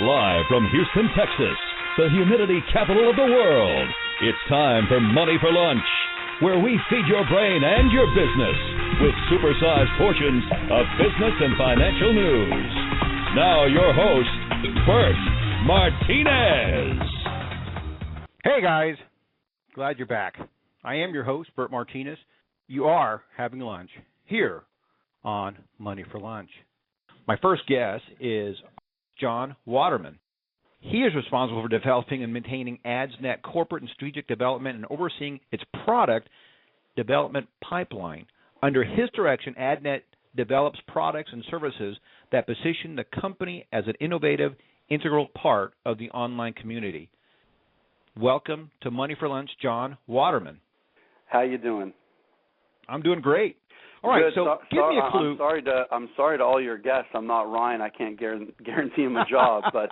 Live from Houston, Texas, the humidity capital of the world, it's time for Money for Lunch, where we feed your brain and your business with supersized portions of business and financial news. Now your host, Bert Martinez. Hey guys, glad you're back. I am your host, Bert Martinez. You are having lunch here on Money for Lunch. My first guest is Jon Waterman. He is responsible for developing and maintaining AdsNet corporate and strategic development and overseeing its product development pipeline. Under his direction, AdsNet develops products and services that position the company as an innovative, integral part of the online community. Welcome to Money for Lunch, Jon Waterman. How you doing? I'm doing great. All right, Good. give me a clue. I'm sorry to all your guests. I'm not Ryan. I can't guarantee him a job, but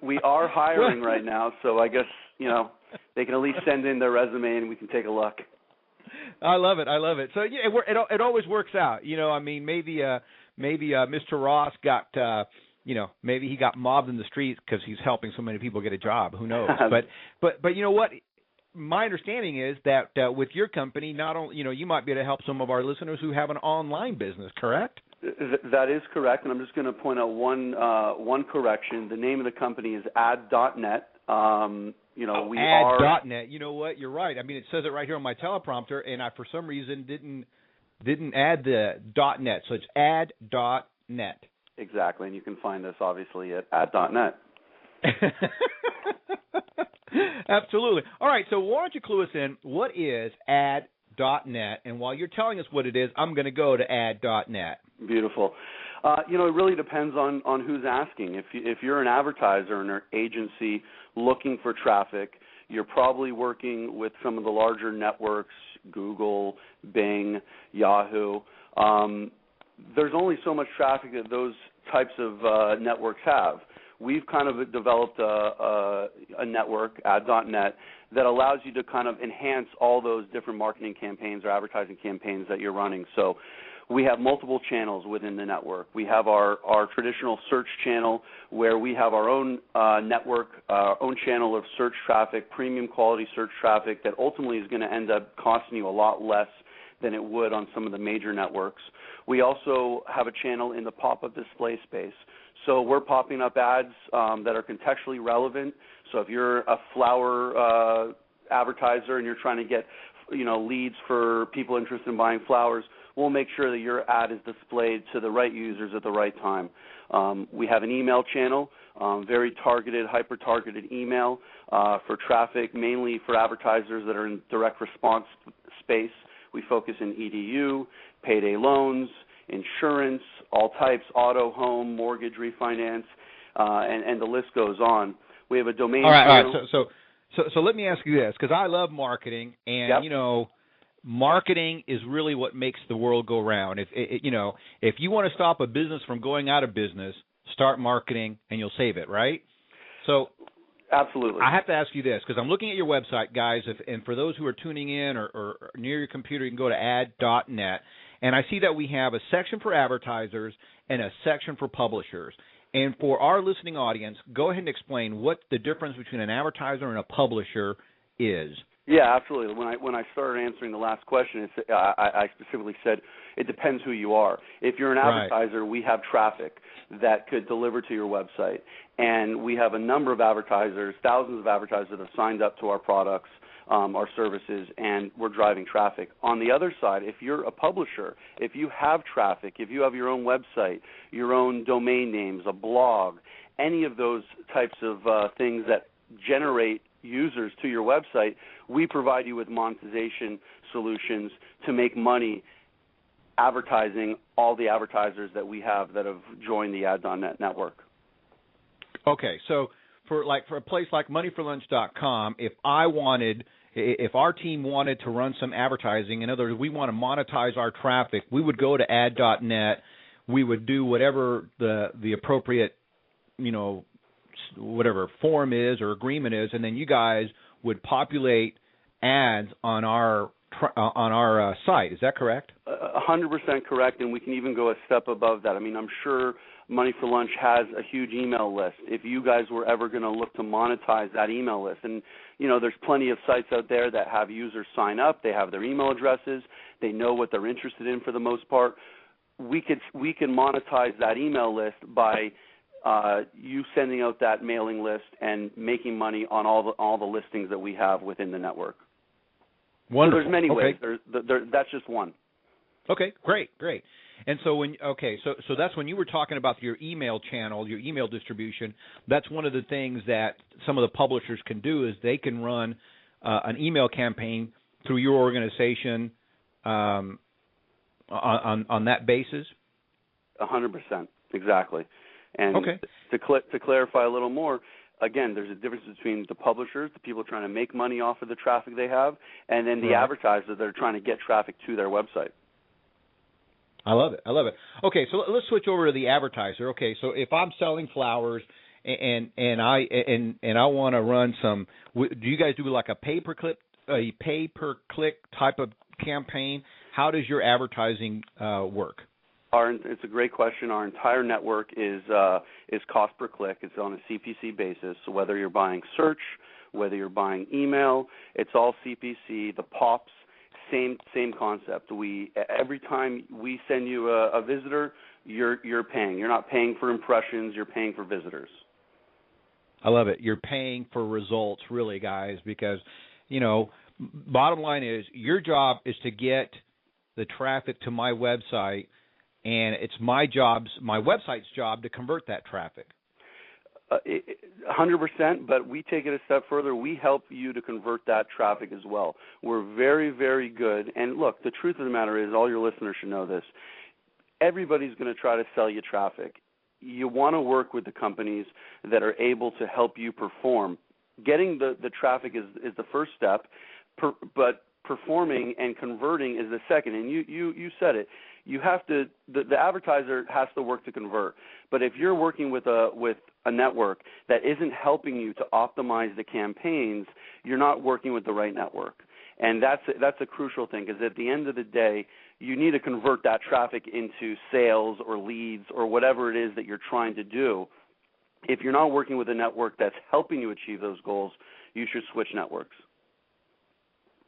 we are hiring right now, so I guess they can at least send in their resume and we can take a look. I love it. So yeah, it always works out. Maybe Mr. Ross got maybe he got mobbed in the streets because he's helping so many people get a job. Who knows? But you know what? My understanding is that with your company, not only you might be able to help some of our listeners who have an online business, correct? That is correct, and I'm just going to point out one correction. The name of the company is Ad.net. Ad.net. You know what? You're right. I mean, it says it right here on my teleprompter, and I for some reason didn't add the .net, so it's Ad.net. Exactly, and you can find us obviously at Ad.net. Absolutely. All right, so why don't you clue us in? What is Ad.net? And while you're telling us what it is, I'm going to go to Ad.net. Beautiful. It really depends on who's asking. If you're an advertiser and an agency looking for traffic, you're probably working with some of the larger networks, Google, Bing, Yahoo. There's only so much traffic that those types of networks have. We've kind of developed a network, Ad.net, that allows you to kind of enhance all those different marketing campaigns or advertising campaigns that you're running. So we have multiple channels within the network. We have our traditional search channel where we have our own network, our own channel of search traffic, premium quality search traffic that ultimately is going to end up costing you a lot less than it would on some of the major networks. We also have a channel in the pop-up display space. So we're popping up ads that are contextually relevant. So if you're a flower advertiser and you're trying to get leads for people interested in buying flowers, we'll make sure that your ad is displayed to the right users at the right time. We have an email channel, very targeted, hyper-targeted email for traffic, mainly for advertisers that are in direct response space. We focus in EDU, payday loans, insurance, all types, auto, home, mortgage, refinance, and the list goes on. We have a domain. All right. So let me ask you this, because I love marketing, and Yep. Marketing is really what makes the world go round. If you want to stop a business from going out of business, start marketing, and you'll save it, right? So. Absolutely. I have to ask you this, because I'm looking at your website, guys, and for those who are tuning in or near your computer, you can go to ad.net, and I see that we have a section for advertisers and a section for publishers. And for our listening audience, go ahead and explain what the difference between an advertiser and a publisher is. Yeah, absolutely. When I started answering the last question, I specifically said it depends who you are. If you're an advertiser, we have traffic that could deliver to your website. And we have a number of advertisers, thousands of advertisers that have signed up to our products, our services, and we're driving traffic. On the other side, if you're a publisher, if you have traffic, if you have your own website, your own domain names, a blog, any of those types of things that generate users to your website, we provide you with monetization solutions to make money advertising all the advertisers that we have that have joined the Ad.net network. Okay, so for a place like moneyforlunch.com, if our team wanted to run some advertising, in other words, we want to monetize our traffic, we would go to ad.net, we would do whatever the appropriate, whatever form is or agreement is, and then you guys would populate ads on our site. Is that correct? 100% correct, and we can even go a step above that. I mean, I'm sure Money for Lunch has a huge email list. If you guys were ever going to look to monetize that email list, and there's plenty of sites out there that have users sign up, they have their email addresses, they know what they're interested in for the most part. We can monetize that email list by you sending out that mailing list and making money on all the listings that we have within the network. Wonderful. So there's many ways. That's just one. Okay, great. And so so that's when you were talking about your email channel, your email distribution. That's one of the things that some of the publishers can do is they can run an email campaign through your organization on that basis. 100%, exactly. And okay. to clarify a little more, again, there's a difference between the publishers, the people trying to make money off of the traffic they have, and then the advertisers that are trying to get traffic to their website. I love it. Okay, so let's switch over to the advertiser. Okay, so if I'm selling flowers and I want to run some, do you guys do like a pay per click type of campaign? How does your advertising work? It's a great question. Our entire network is cost per click. It's on a CPC basis. So whether you're buying search, whether you're buying email, it's all CPC. The POPs, same concept. Every time we send you a visitor, you're paying. You're not paying for impressions. You're paying for visitors. I love it. You're paying for results, really, guys, because bottom line is your job is to get the traffic to my website. And it's my website's job to convert that traffic. 100%, but we take it a step further. We help you to convert that traffic as well. We're very, very good. And look, the truth of the matter is, all your listeners should know this. Everybody's going to try to sell you traffic. You want to work with the companies that are able to help you perform. Getting the traffic is the first step, but performing and converting is the second. And you said it. You have to. The advertiser has to work to convert. But if you're working with a network that isn't helping you to optimize the campaigns, you're not working with the right network. And that's a crucial thing, because at the end of the day, you need to convert that traffic into sales or leads or whatever it is that you're trying to do. If you're not working with a network that's helping you achieve those goals, you should switch networks.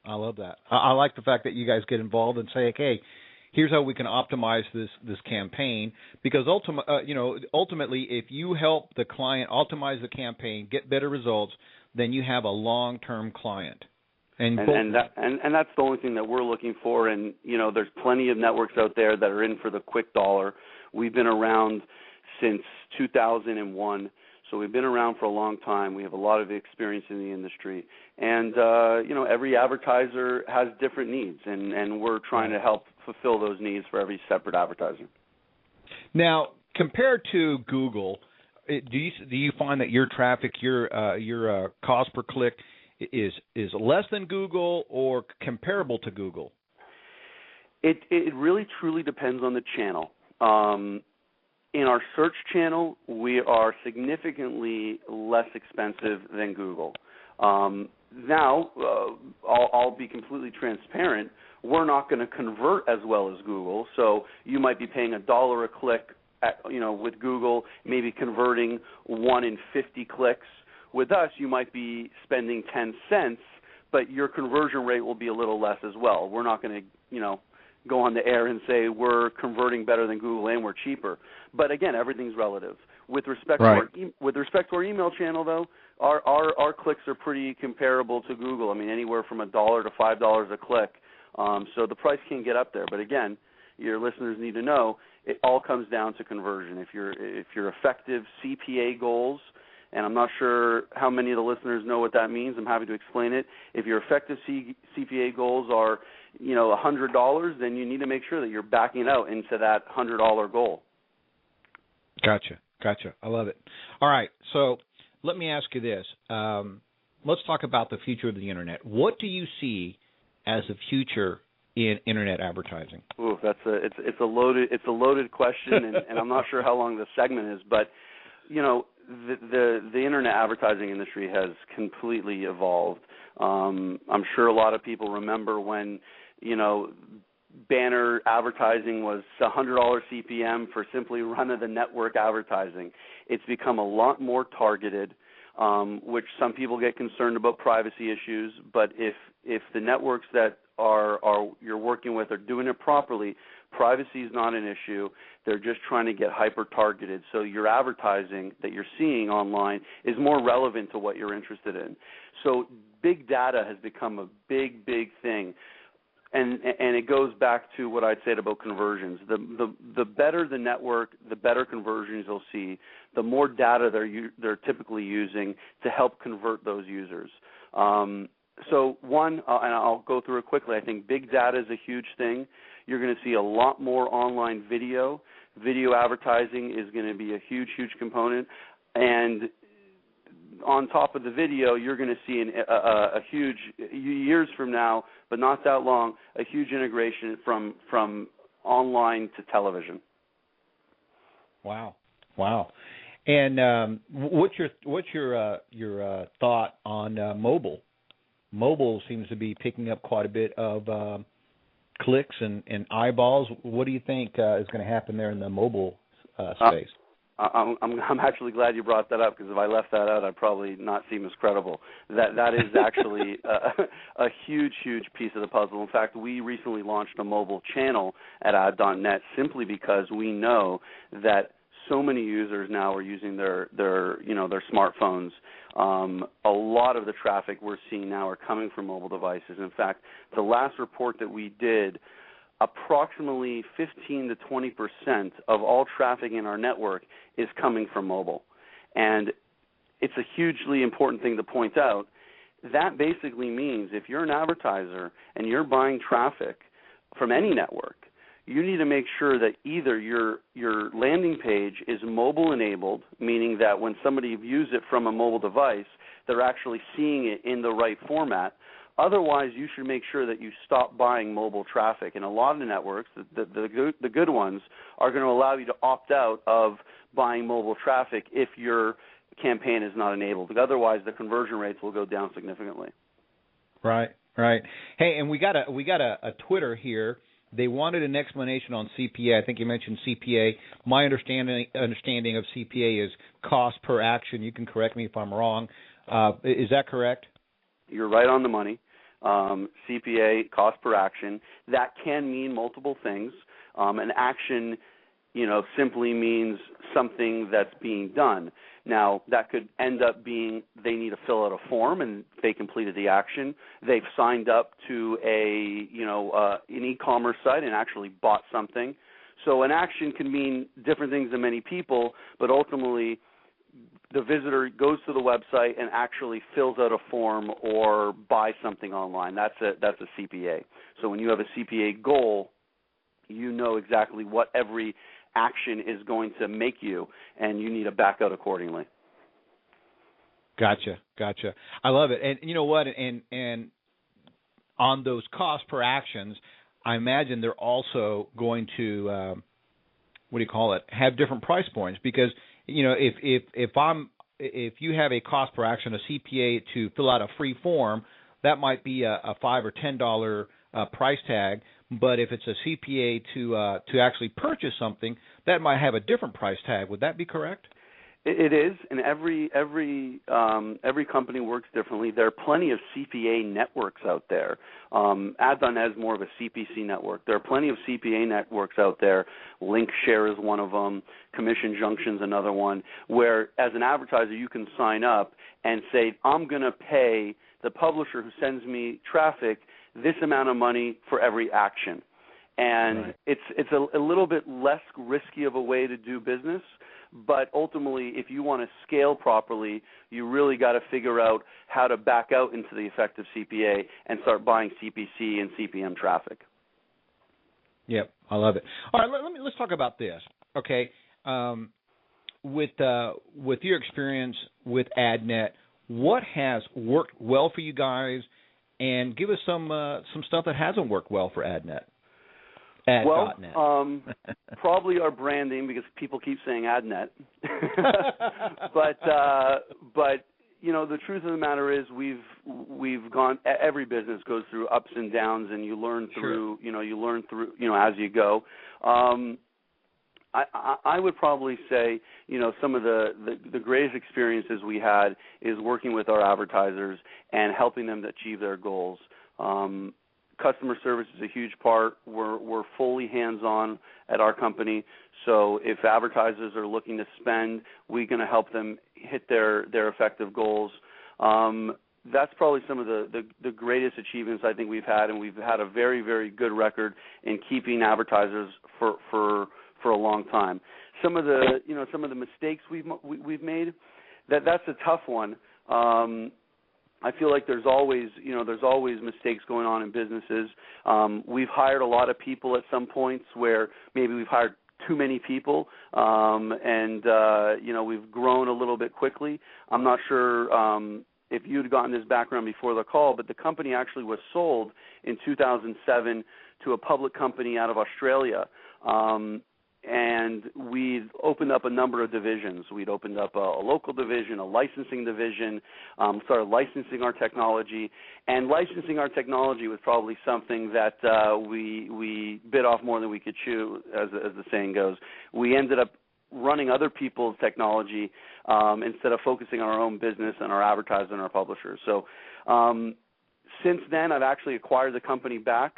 I love that. I like the fact that you guys get involved and say, okay, here's how we can optimize this campaign, because ultimately, if you help the client optimize the campaign, get better results, then you have a long-term client. And that's the only thing that we're looking for. And there's plenty of networks out there that are in for the quick dollar. We've been around since 2001. So we've been around for a long time. We have a lot of experience in the industry. And, every advertiser has different needs, and we're trying to help fulfill those needs for every separate advertiser. Now, compared to Google, do you find that your traffic, your cost per click is less than Google or comparable to Google? It really truly depends on the channel. In our search channel, we are significantly less expensive than Google. Now, I'll be completely transparent. We're not going to convert as well as Google. So you might be paying $1 a click, with Google, maybe converting 1 in 50 clicks. With us, you might be spending 10 cents, but your conversion rate will be a little less as well. We're not going to, go on the air and say we're converting better than Google and we're cheaper. But again, everything's relative. With respect to our email channel, though, our clicks are pretty comparable to Google. I mean, anywhere from $1 to $5 a click. So the price can get up there. But again, your listeners need to know it all comes down to conversion. If your effective CPA goals, and I'm not sure how many of the listeners know what that means. I'm happy to explain it. If your effective CPA goals are, $100, then you need to make sure that you're backing out into that $100 goal. Gotcha. I love it. All right, so let me ask you this. Let's talk about the future of the Internet. What do you see as the future in Internet advertising? Ooh, it's a loaded question, and I'm not sure how long the segment is, but the Internet advertising industry has completely evolved. I'm sure a lot of people remember when banner advertising was $100 CPM for simply run-of-the-network advertising. It's become a lot more targeted, which some people get concerned about privacy issues. But if the networks that are you're working with are doing it properly, privacy is not an issue. They're just trying to get hyper-targeted. So your advertising that you're seeing online is more relevant to what you're interested in. So big data has become a big, big thing. And it goes back to what I'd said about conversions. The better the network, the better conversions you'll see, the more data they're typically using to help convert those users. So one, and I'll go through it quickly, I think big data is a huge thing. You're going to see a lot more online video. Video advertising is going to be a huge, huge component. And on top of the video, you're going to see a huge, years from now, but not that long, a huge integration from online to television. Wow. And what's your thought on mobile? Mobile seems to be picking up quite a bit of clicks and eyeballs. What do you think is going to happen there in the mobile space? I'm actually glad you brought that up, because if I left that out, I'd probably not seem as credible. That is actually a huge, huge piece of the puzzle. In fact, we recently launched a mobile channel at ad.net simply because we know that so many users now are using their smartphones. A lot of the traffic we're seeing now are coming from mobile devices. In fact, the last report that we did, approximately 15 to 20% of all traffic in our network is coming from mobile. And it's a hugely important thing to point out. That basically means if you're an advertiser and you're buying traffic from any network, you need to make sure that either your landing page is mobile enabled, meaning that when somebody views it from a mobile device, they're actually seeing it in the right format. Otherwise, you should make sure that you stop buying mobile traffic. And a lot of the networks, the good ones, are going to allow you to opt out of buying mobile traffic if your campaign is not enabled. Otherwise, the conversion rates will go down significantly. Right. Hey, and we got a Twitter here. They wanted an explanation on CPA. I think you mentioned CPA. My understanding of CPA is cost per action. You can correct me if I'm wrong. Is that correct? You're right on the money. CPA, cost per action, that can mean multiple things. An action, simply means something that's being done. Now, that could end up being they need to fill out a form and they completed the action. They've signed up to an e-commerce site and actually bought something. So an action can mean different things to many people, but ultimately the visitor goes to the website and actually fills out a form or buys something online. That's a CPA. So when you have a CPA goal, you know exactly what every action is going to make you, and you need to back out accordingly. Gotcha. I love it. And you know what? And on those cost per actions, I imagine they're also going to have different price points, because if you have a cost per action, a CPA to fill out a free form, that might be a $5 or $10 price tag. But if it's a CPA to actually purchase something, that might have a different price tag. Would that be correct? It is, and every company works differently. There are plenty of CPA networks out there. Ad.net is more of a CPC network. There are plenty of CPA networks out there. LinkShare is one of them. Commission Junction's another one, where as an advertiser you can sign up and say, I'm going to pay the publisher who sends me traffic this amount of money for every action. And right. It's a little bit less risky of a way to do business, but ultimately if you want to scale properly, you really got to figure out how to back out into the effective CPA and start buying CPC and CPM traffic. Yep, I love it. All right, let's talk about this. Okay, with your experience with AdNet, what has worked well for you guys? And give us some stuff that hasn't worked well for AdNet. Ad.net. Probably our branding, because people keep saying AdNet. but the truth of the matter is we've gone. Every business goes through ups and downs, and you learn through. Sure. You learn through. As you go. I would probably say, some of the greatest experiences we had is working with our advertisers and helping them to achieve their goals. Customer service is a huge part. We're fully hands-on at our company, so if advertisers are looking to spend, we're going to help them hit their effective goals. That's probably some of the greatest achievements I think we've had, and we've had a very, very good record in keeping advertisers for a long time. Some of the mistakes we've made, that's a tough one. I feel like there's always mistakes going on in businesses. We've hired a lot of people at some points where maybe we've hired too many people, and we've grown a little bit quickly. I'm not sure if you'd gotten this background before the call, but the company actually was sold in 2007 to a public company out of Australia. And we've opened up a number of divisions. We'd opened up a local division, a licensing division, started licensing our technology. And licensing our technology was probably something that we bit off more than we could chew, as the saying goes. We ended up running other people's technology instead of focusing on our own business and our advertisers and our publishers. So since then, I've actually acquired the company back.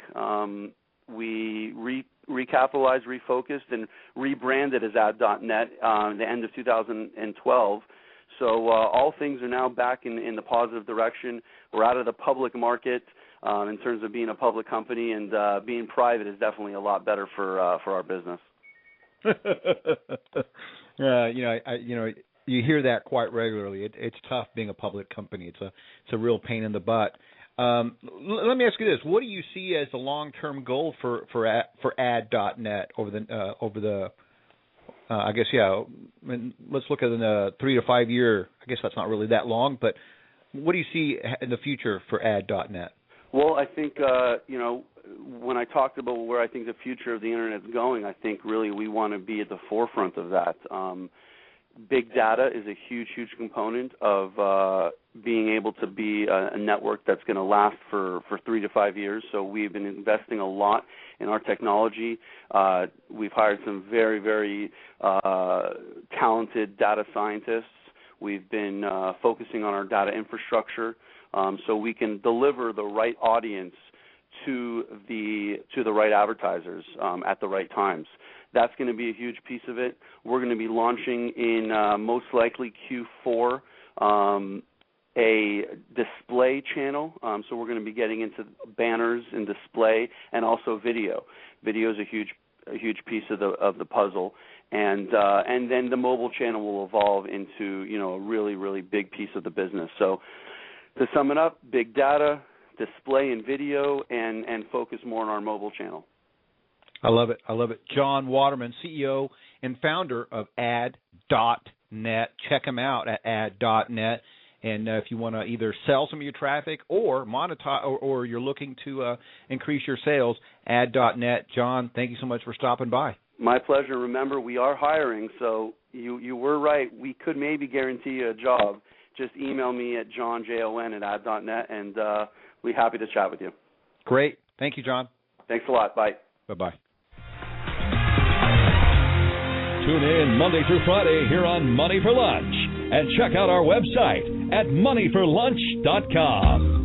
We recapitalized, refocused, and rebranded as Ad.net the end of 2012. So all things are now back in the positive direction. We're out of the public market in terms of being a public company, and being private is definitely a lot better for our business. You hear that quite regularly. It's tough being a public company. It's a real pain in the butt. Let me ask you this: what do you see as the long-term goal for Ad.net over the I guess let's look at the 3 to 5 year. I guess that's not really that long, but what do you see in the future for Ad.net? Well, I think when I talked about where I think the future of the internet is going, I think really we want to be at the forefront of that. Big data is a huge, huge component of being able to be a network that's going to last for 3 to 5 years. So we've been investing a lot in our technology. We've hired some very, very talented data scientists. We've been focusing on our data infrastructure so we can deliver the right audience to the right advertisers at the right times. That's going to be a huge piece of it. We're going to be launching in most likely Q4 a display channel. So we're going to be getting into banners and display, and also video. Video is a huge piece of the puzzle, and then the mobile channel will evolve into a really, really big piece of the business. So to sum it up, big data, display and video, and focus more on our mobile channel. I love it. Jon Waterman, CEO and founder of Ad.net. Check him out at Ad.net. And if you want to either sell some of your traffic or monetize, or you're looking to increase your sales, Ad.net. Jon, thank you so much for stopping by. My pleasure. Remember, we are hiring, so you were right. We could maybe guarantee you a job. Just email me at jon@ad.net, and we're happy to chat with you. Great. Thank you, Jon. Thanks a lot. Bye. Bye-bye. Tune in Monday through Friday here on Money for Lunch, and check out our website at moneyforlunch.com.